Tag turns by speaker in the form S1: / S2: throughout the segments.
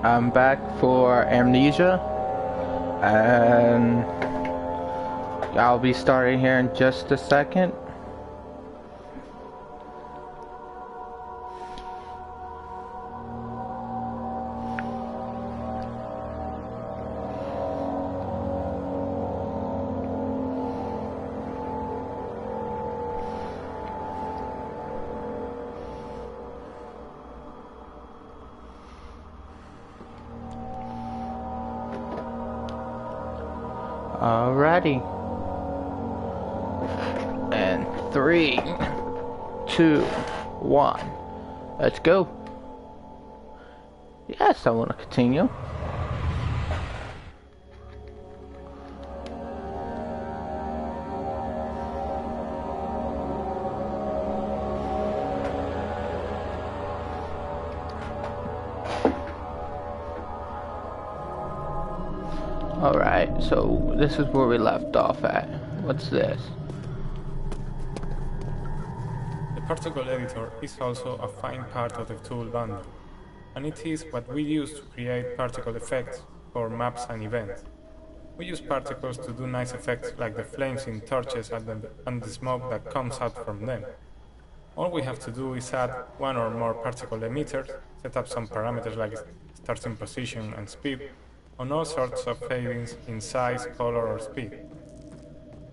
S1: I'm back for Amnesia, and I'll be starting here in just a second. Alrighty. And 3, 2, 1. Let's go. Yes, I want to continue. Alright, so this is where we left off at. What's this?
S2: The particle editor is also a fine part of the tool bundle, and it is what we use to create particle effects for maps and events. We use particles to do nice effects like the flames in torches and the smoke that comes out from them. All we have to do is add one or more particle emitters, set up some parameters like starting position and speed, on all sorts of fadings in size, color or speed.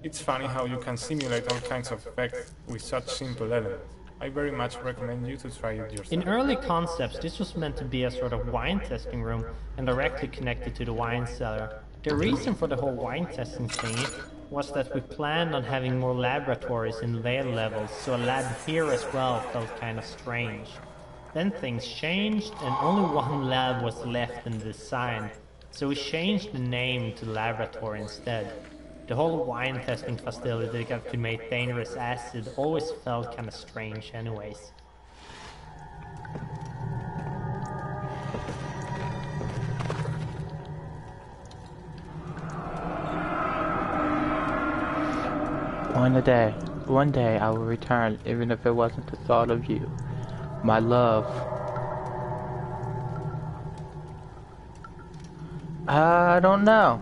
S2: It's funny how you can simulate all kinds of effects with such simple elements. I very much recommend you to try it yourself.
S3: In early concepts, this was meant to be a sort of wine testing room and directly connected to the wine cellar. The reason for the whole wine testing thingy was that we planned on having more laboratories in layer levels, so a lab here as well felt kind of strange. Then things changed and only one lab was left in the design, so we changed the name to laboratory instead. The whole wine testing facility that could make dangerous acid always felt kinda strange anyways.
S1: One day I will return, even if it wasn't the thought of you, my love. I don't know.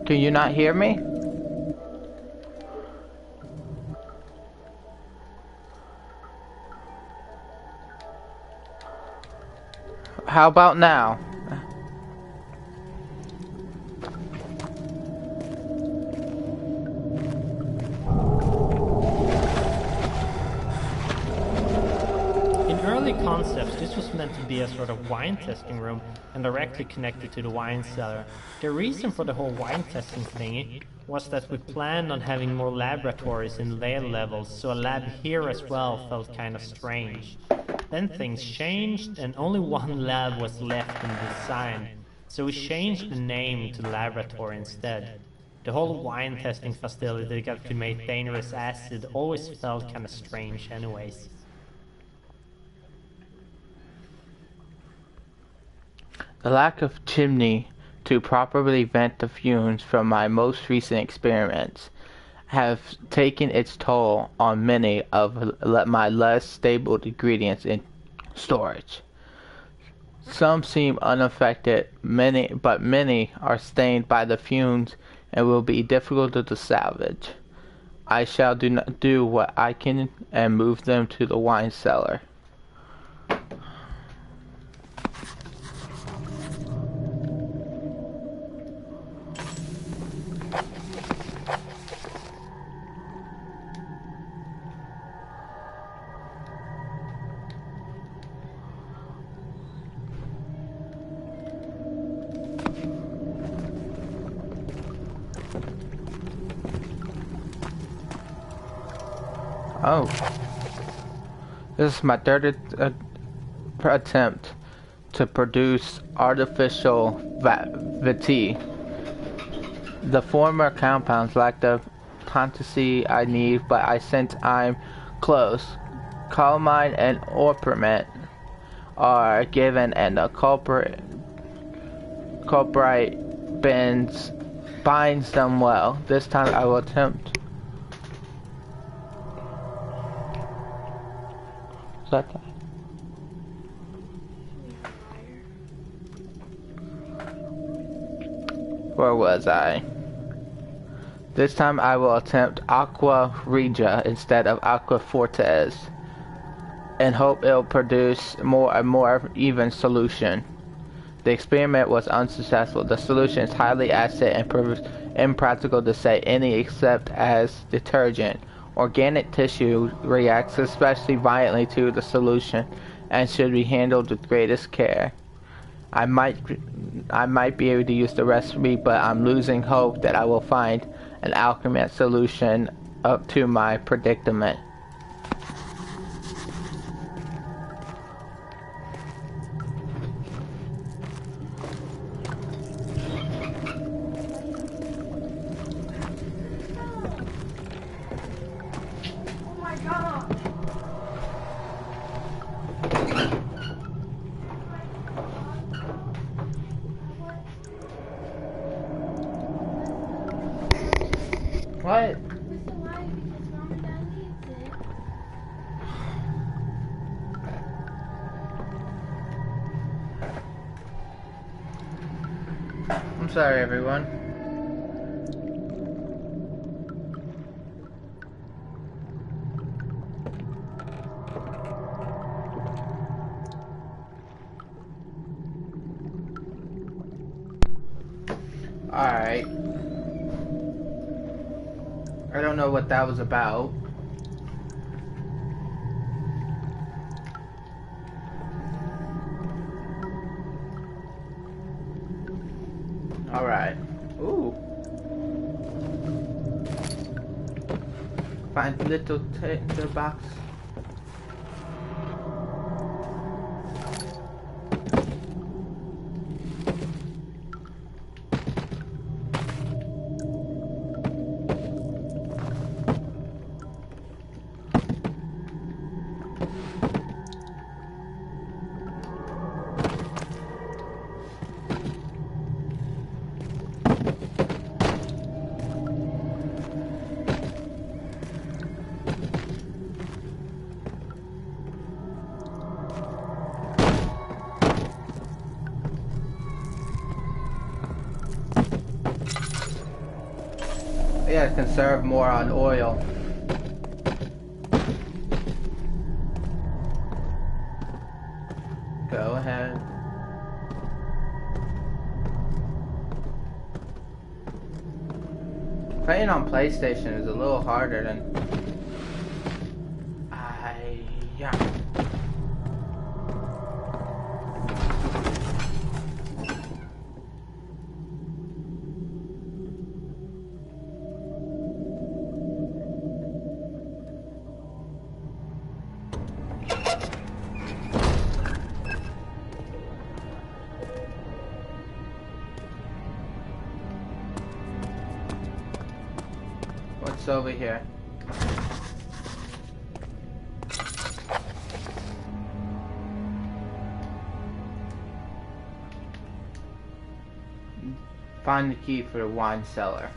S1: Can you not hear me? How about now?
S3: In early concepts, this was meant to be a sort of wine testing room and directly connected to the wine cellar. The reason for the whole wine testing thingy was that we planned on having more laboratories in layer levels, so a lab here as well felt kind of strange. Then things changed and only one lab was left in the design, so we changed the name to laboratory instead. The whole wine testing facility that could make dangerous acid always felt kinda strange anyways.
S1: The lack of chimney to properly vent the fumes from my most recent experiments have taken its toll on many of my less stable ingredients in storage. Some seem unaffected, but many are stained by the fumes and will be difficult to salvage. I shall do what I can and move them to the wine cellar. Oh, this is my third attempt to produce artificial vitae. The former compounds lack the potency I need, but I sense I'm close. Calamine and orpiment are given, and the culprit binds them well. This time I will attempt. Is that? Where was I? This time I will attempt Aqua Regia instead of Aqua Fortes and hope it'll produce a more even solution. The experiment was unsuccessful. The solution is highly acid and impractical to say any except as detergent. Organic tissue reacts especially violently to the solution and should be handled with greatest care. I might be able to use the recipe, but I'm losing hope that I will find an alchemy solution up to my predicament. What? I'm sorry, everyone. Alright. I don't know what that was about. Alright. Ooh. Find little tinder box. Yeah, conserve more on oil. Go ahead. Playing on PlayStation is a little harder than yeah. What's over here? Find the key for the wine cellar.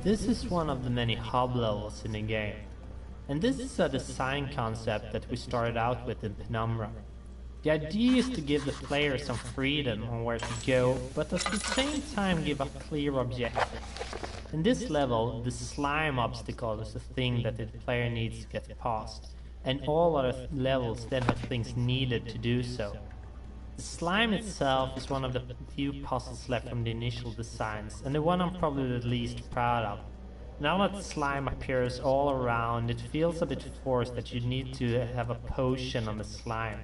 S3: This is one of the many hub levels in the game, and this is a design concept that we started out with in Penumbra. The idea is to give the player some freedom on where to go, but at the same time give a clear objective. In this level, the slime obstacle is the thing that the player needs to get past, and all other levels then have things needed to do so. The slime itself is one of the few puzzles left from the initial designs, and the one I'm probably the least proud of. Now that slime appears all around, it feels a bit forced that you need to have a potion on the slime.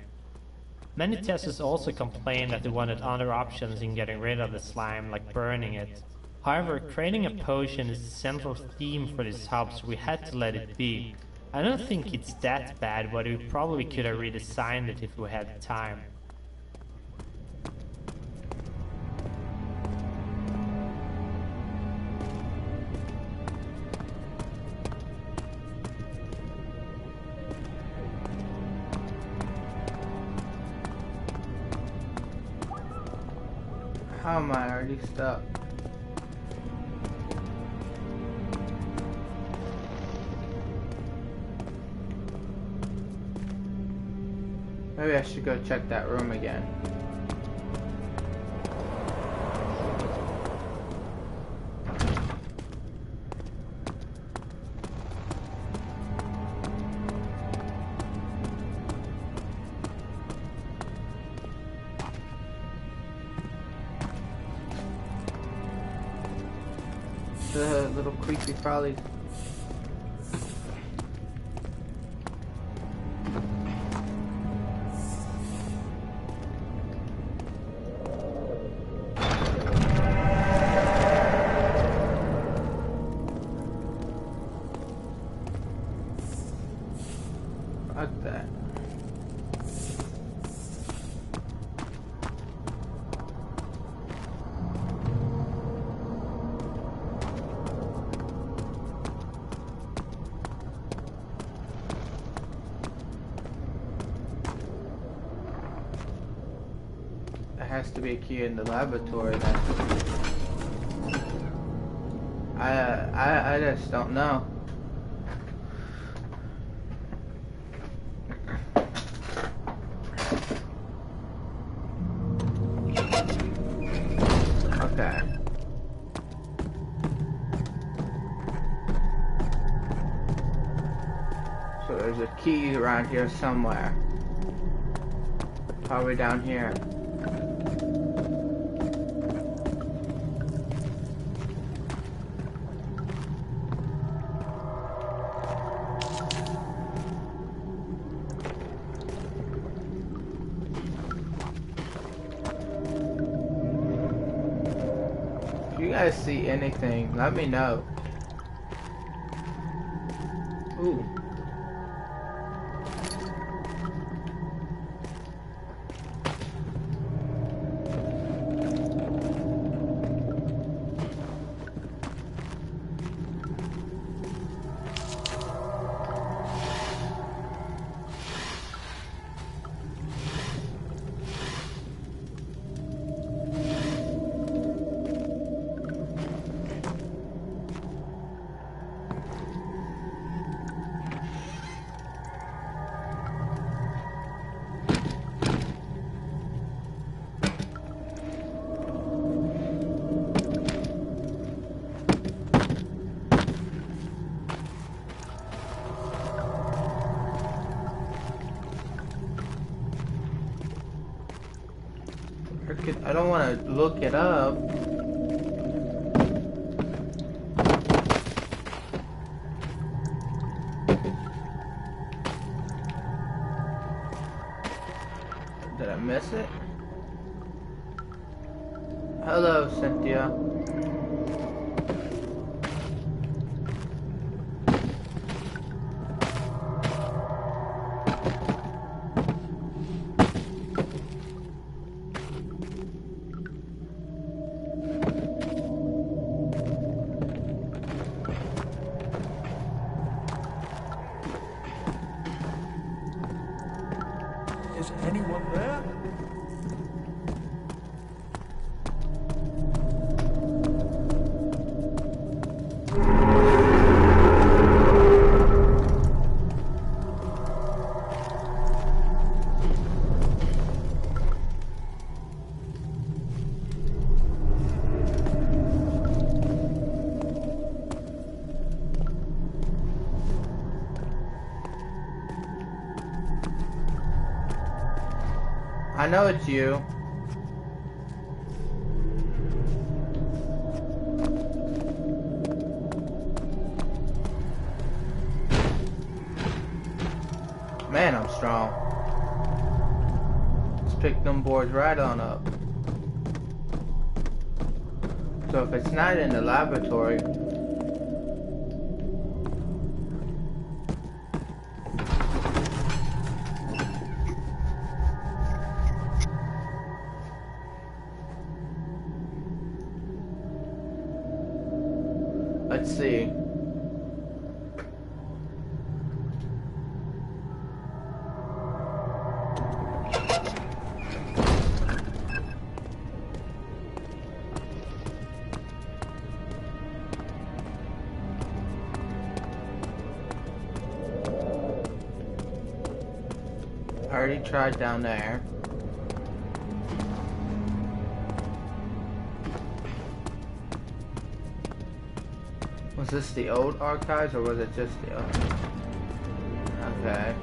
S3: Many testers also complain that they wanted other options in getting rid of the slime, like burning it. However, creating a potion is the central theme for this hub, so we had to let it be. I don't think it's that bad, but we probably could have redesigned it if we had time.
S1: How am I already stuck? Maybe I should go check that room again. The little creepy crawlies. Fuck that. There has to be a key in the laboratory then. I just don't know. Okay. So there's a key around here somewhere. Probably down here. If you guys see anything, let me know. Ooh. I don't want to look it up. Did I miss it? Hello, Cynthia.
S4: Is anyone there?
S1: I know it's you. Man, I'm strong. Let's pick them boards right on up. So if it's not in the laboratory, let's see. I already tried down there. Was this the old archives or was it just the old? Okay.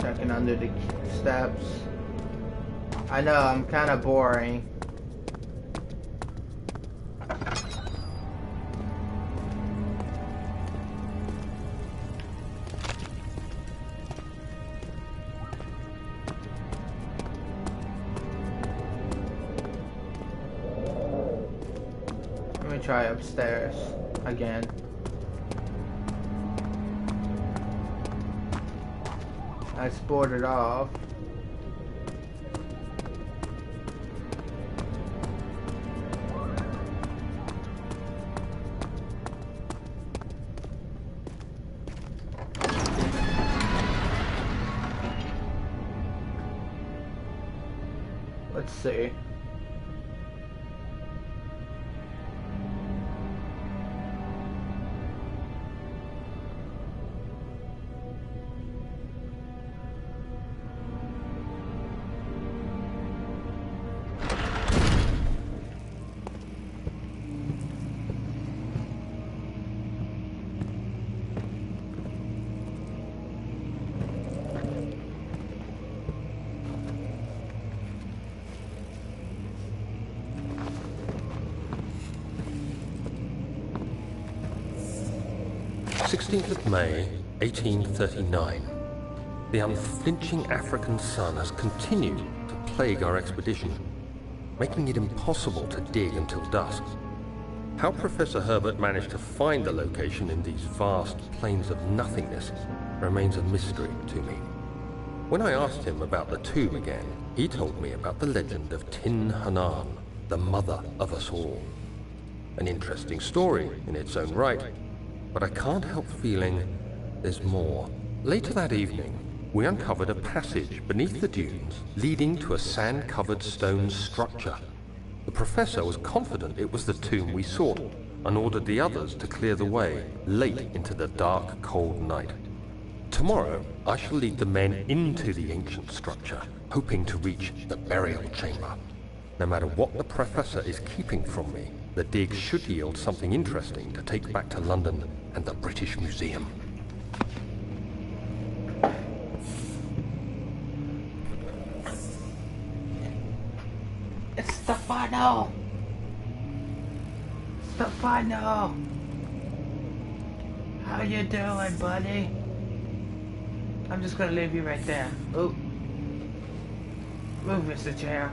S1: Checking under the steps. I know, I'm kind of boring. Let me try upstairs again. I boarded off. Let's see.
S5: May 1839. The unflinching African sun has continued to plague our expedition, making it impossible to dig until dusk. How Professor Herbert managed to find the location in these vast plains of nothingness remains a mystery to me. When I asked him about the tomb again, he told me about the legend of Tin Hanan, the mother of us all. An interesting story in its own right, but I can't help feeling there's more. Later that evening, we uncovered a passage beneath the dunes leading to a sand-covered stone structure. The professor was confident it was the tomb we sought and ordered the others to clear the way late into the dark, cold night. Tomorrow, I shall lead the men into the ancient structure, hoping to reach the burial chamber. No matter what the professor is keeping from me, the dig should yield something interesting to take back to London and the British Museum.
S1: It's Stefano! Stefano! How you doing, buddy? I'm just gonna leave you right there. Oop. Move, Mr. Chair.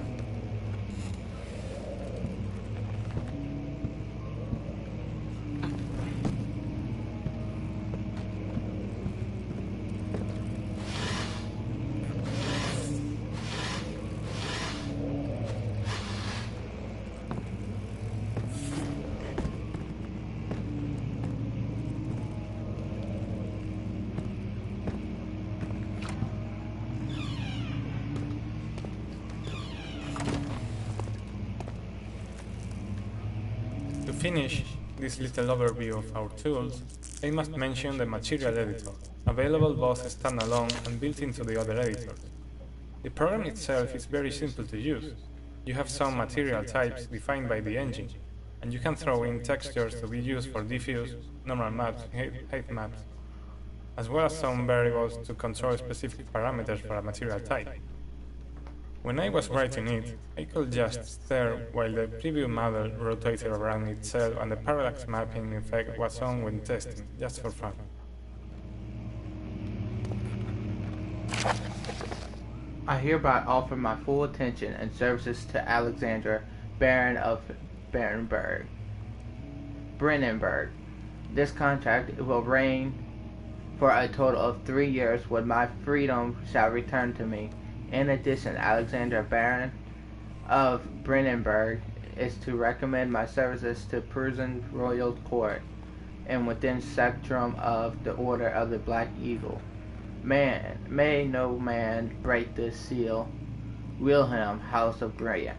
S2: To finish this little overview of our tools, I must mention the material editor, available both standalone and built into the other editors. The program itself is very simple to use. You have some material types defined by the engine, and you can throw in textures to be used for diffuse, normal maps, height maps, as well as some variables to control specific parameters for a material type. When I was writing it, I could just stare while the preview model rotated around itself and the parallax mapping effect was on when testing, just for fun.
S1: I hereby offer my full attention and services to Alexander, Baron of Brandenburg. This contract will reign for a total of 3 years when my freedom shall return to me. In addition, Alexander Baron of Brandenburg is to recommend my services to Prussian royal court and within spectrum of the Order of the Black Eagle. May no man break this seal. Wilhelm, House of Grudge.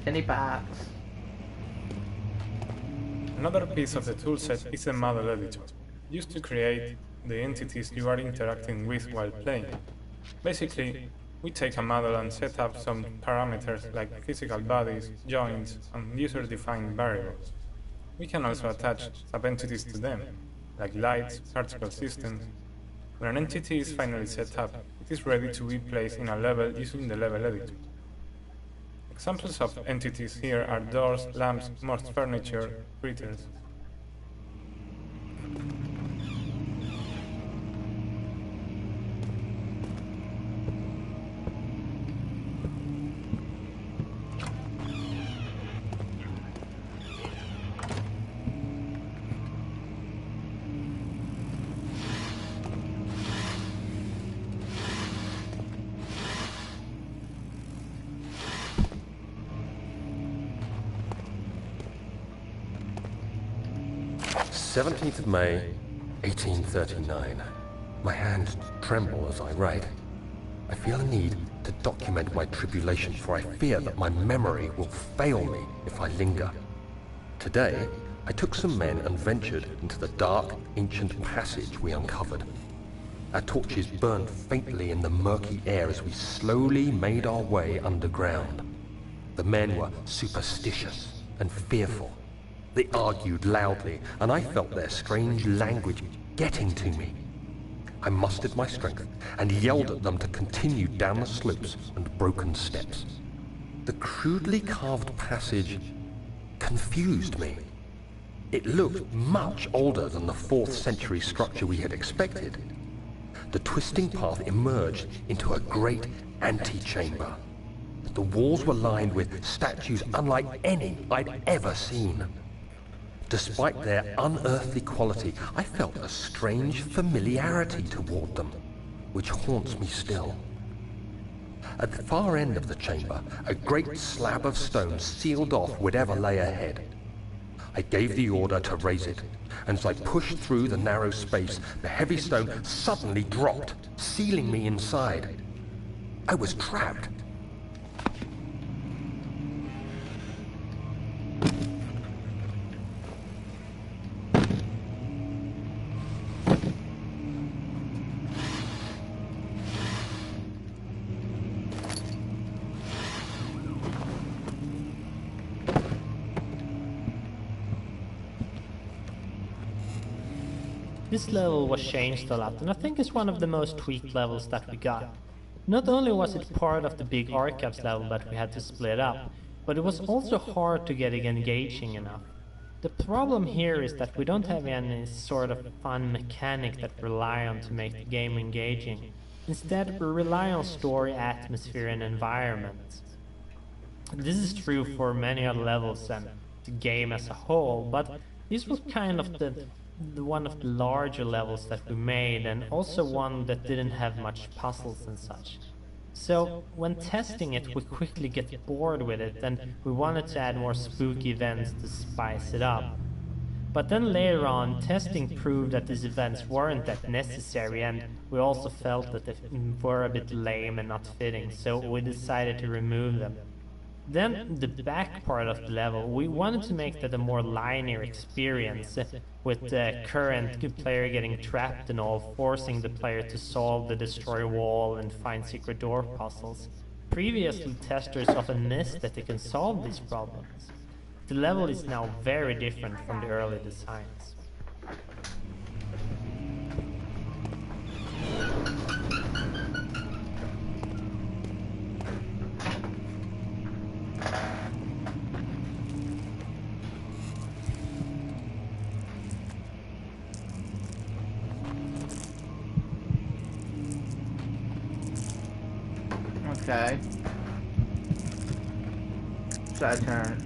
S1: 20 bucks.
S2: Another piece of the toolset is a model editor, used to create the entities you are interacting with while playing. Basically, we take a model and set up some parameters like physical bodies, joints, and user-defined variables. We can also attach sub-entities to them, like lights, particle systems. When an entity is finally set up, it is ready to be placed in a level using the level editor. Examples of entities here are doors, lamps, most furniture, critters.
S5: May 1839. My hands tremble as I write. I feel a need to document my tribulation, for I fear that my memory will fail me if I linger. Today, I took some men and ventured into the dark, ancient passage we uncovered. Our torches burned faintly in the murky air as we slowly made our way underground. The men were superstitious and fearful. They argued loudly, and I felt their strange language getting to me. I mustered my strength and yelled at them to continue down the slopes and broken steps. The crudely carved passage confused me. It looked much older than the 4th century structure we had expected. The twisting path emerged into a great antechamber. The walls were lined with statues unlike any I'd ever seen. Despite their unearthly quality, I felt a strange familiarity toward them, which haunts me still. At the far end of the chamber, a great slab of stone sealed off whatever lay ahead. I gave the order to raise it, and as I pushed through the narrow space, the heavy stone suddenly dropped, sealing me inside. I was trapped.
S3: This level was changed a lot, and I think it's one of the most tweaked levels that we got. Not only was it part of the big archives level that we had to split up, but it was also hard to get it engaging enough. The problem here is that we don't have any sort of fun mechanic that we rely on to make the game engaging. Instead, we rely on story, atmosphere, and environment. This is true for many other levels and the game as a whole, but this was kind of one of the larger levels that we made, and also one that didn't have much puzzles and such. So when testing it, we quickly get bored with it, and we wanted to add more spooky events to spice it up. But then later on, testing proved that these events weren't that necessary, and we also felt that they were a bit lame and not fitting, so we decided to remove them. Then, the back part of the level, we wanted to make that a more linear experience, with the current player getting trapped and all, forcing the player to solve the destroy wall and find secret door puzzles. Previously, testers often missed that they can solve these problems. The level is now very different from the early designs.
S1: Okay. Side turn.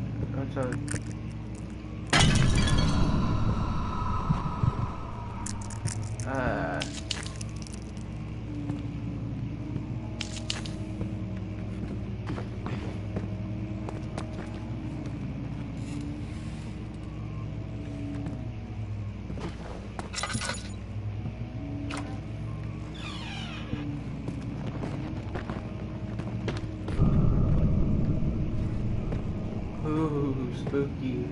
S1: Ooh, spooky.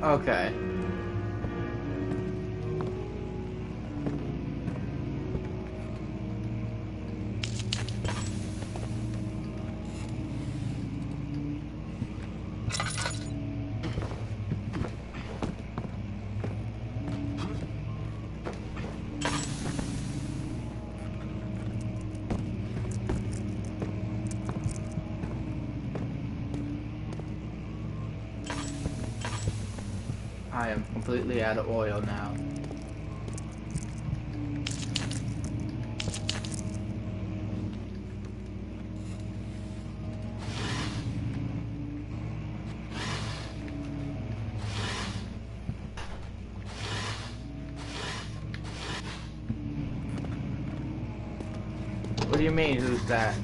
S1: Okay. I am completely out of oil now. What do you mean, who's that?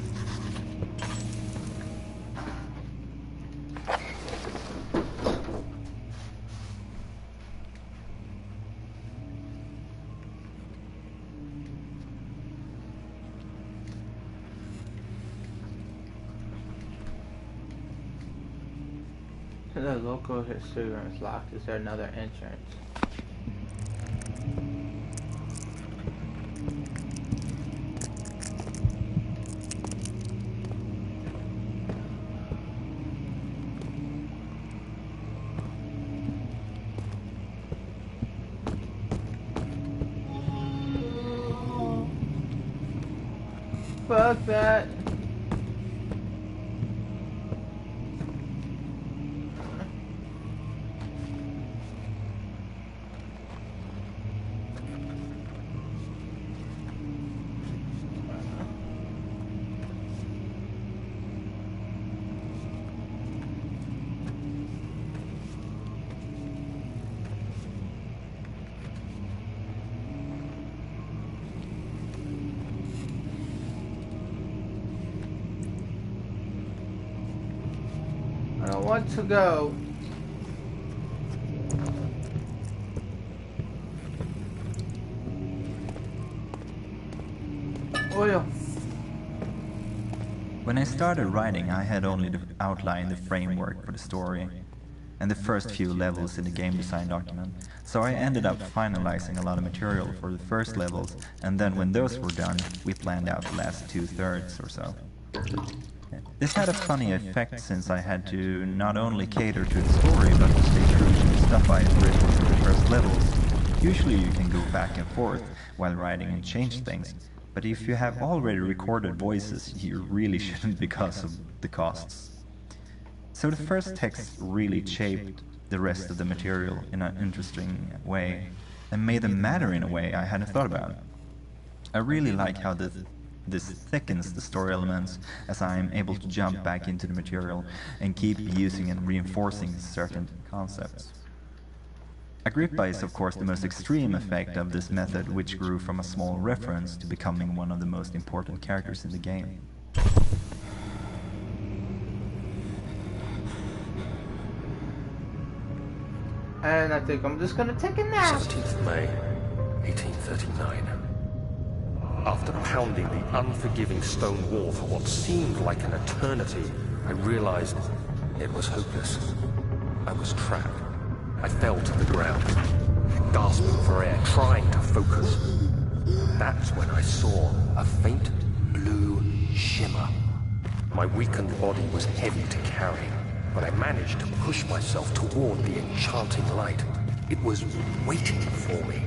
S1: The local history room is locked. Is there another entrance? Fuck that. I don't want to go. Oil.
S6: When I started writing, I had only outlined the framework for the story and the first few levels in the game design document, so I ended up finalizing a lot of material for the first levels, and then when those were done, we planned out the last 2/3 or so. This had a funny effect since I had to not only cater to the story, but to stay true to the stuff I had written for the first levels. Usually you can go back and forth while writing and change things, but if you have already recorded voices, you really shouldn't because of the costs. So the first text really shaped the rest of the material in an interesting way, and made them matter in a way I hadn't thought about. I really like how this thickens the story elements, as I am able to jump back into the material and keep using and reinforcing certain concepts. Agrippa is of course the most extreme effect of this method, which grew from a small reference to becoming one of the most important characters in the game.
S1: And I think I'm just gonna take a nap.
S5: 17th May, 1839. After pounding the unforgiving stone wall for what seemed like an eternity, I realized it was hopeless. I was trapped. I fell to the ground, gasping for air, trying to focus. That's when I saw a faint blue shimmer. My weakened body was heavy to carry, but I managed to push myself toward the enchanting light. It was waiting for me.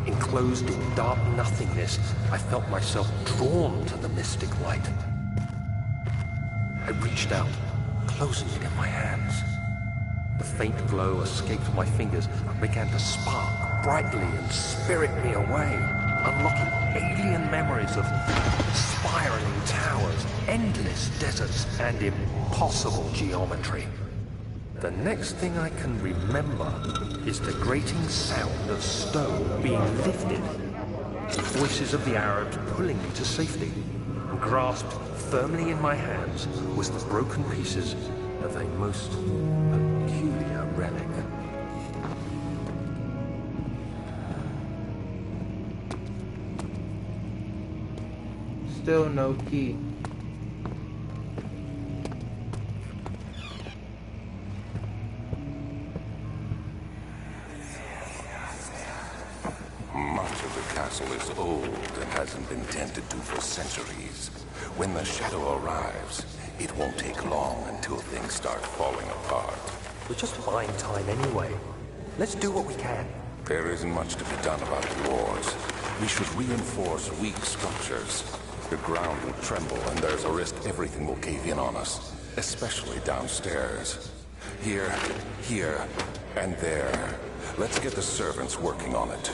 S5: Enclosed in dark nothingness, I felt myself drawn to the mystic light. I reached out, closing it in my hands. The faint glow escaped my fingers and began to spark brightly and spirit me away. unlocking alien memories of spiraling towers, endless deserts, and impossible geometry. The next thing I can remember is the grating sound of stone being lifted, the voices of the Arabs pulling me to safety, and grasped firmly in my hands was the broken pieces of a most peculiar relic.
S1: Still no key.
S7: Much of the castle is old and hasn't been tended to for centuries. When the shadow arrives, it won't take long until things start falling apart.
S5: We're just buying time anyway. Let's do what we can.
S7: There isn't much to be done about the wars. We should reinforce weak structures. The ground will tremble, and there's a risk everything will cave in on us, especially downstairs. Here, and there. Let's get the servants working on it.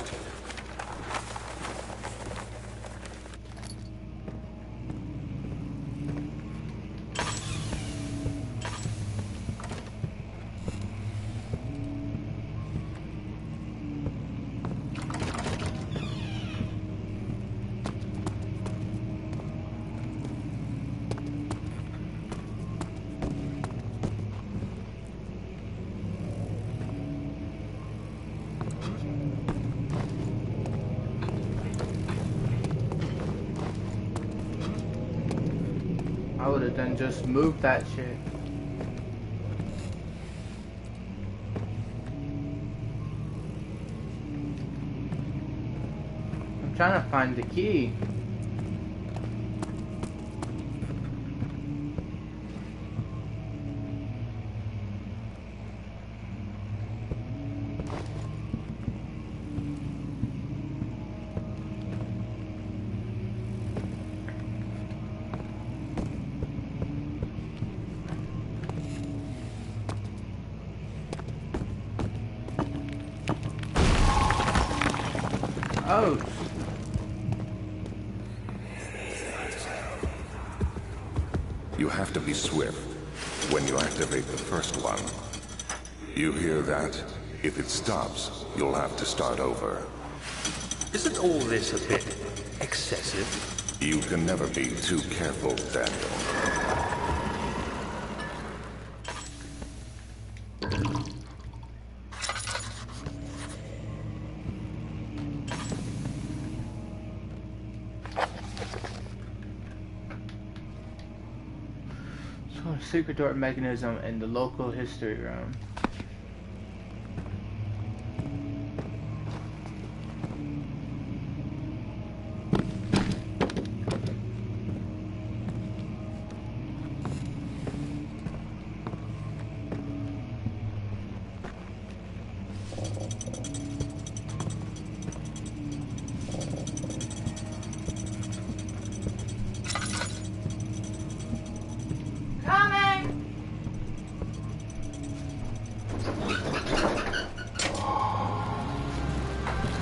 S1: I would have done just moved that shit. I'm trying to find the key. Oh.
S7: You have to be swift when you activate the first one. You hear that? If it stops, you'll have to start over.
S5: Isn't all this a bit excessive?
S7: You can never be too careful, Daniel.
S1: Secret door mechanism in the local history room.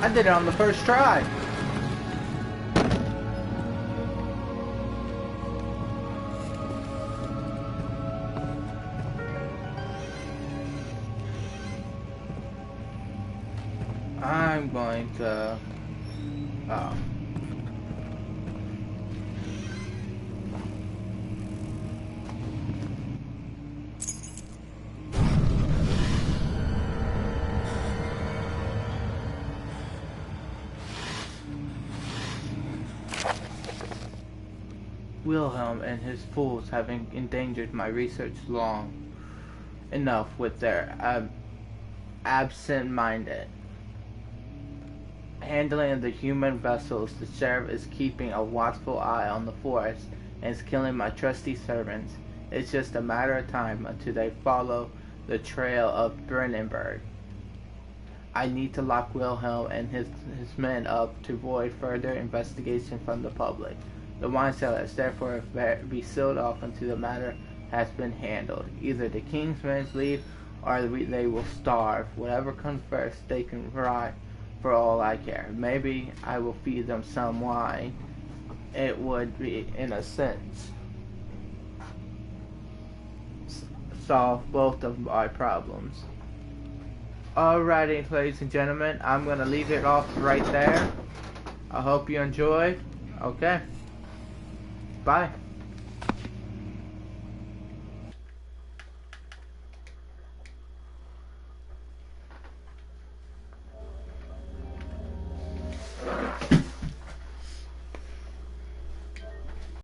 S1: I did it on the first try. I'm going to... Oh. Wilhelm and his fools have endangered my research long enough with their absent-minded handling of the human vessels. The sheriff is keeping a watchful eye on the forest and is killing my trusty servants. It's just a matter of time until they follow the trail of Brandenburg. I need to lock Wilhelm and his men up to avoid further investigation from the public. The wine cellar is therefore be sealed off until the matter has been handled. Either the king's men leave or they will starve. Whatever comes first, they can for all I care. Maybe I will feed them some wine. It would be, in a sense, solve both of my problems. Alrighty, ladies and gentlemen, I'm gonna leave it off right there. I hope you enjoyed. Okay. Bye.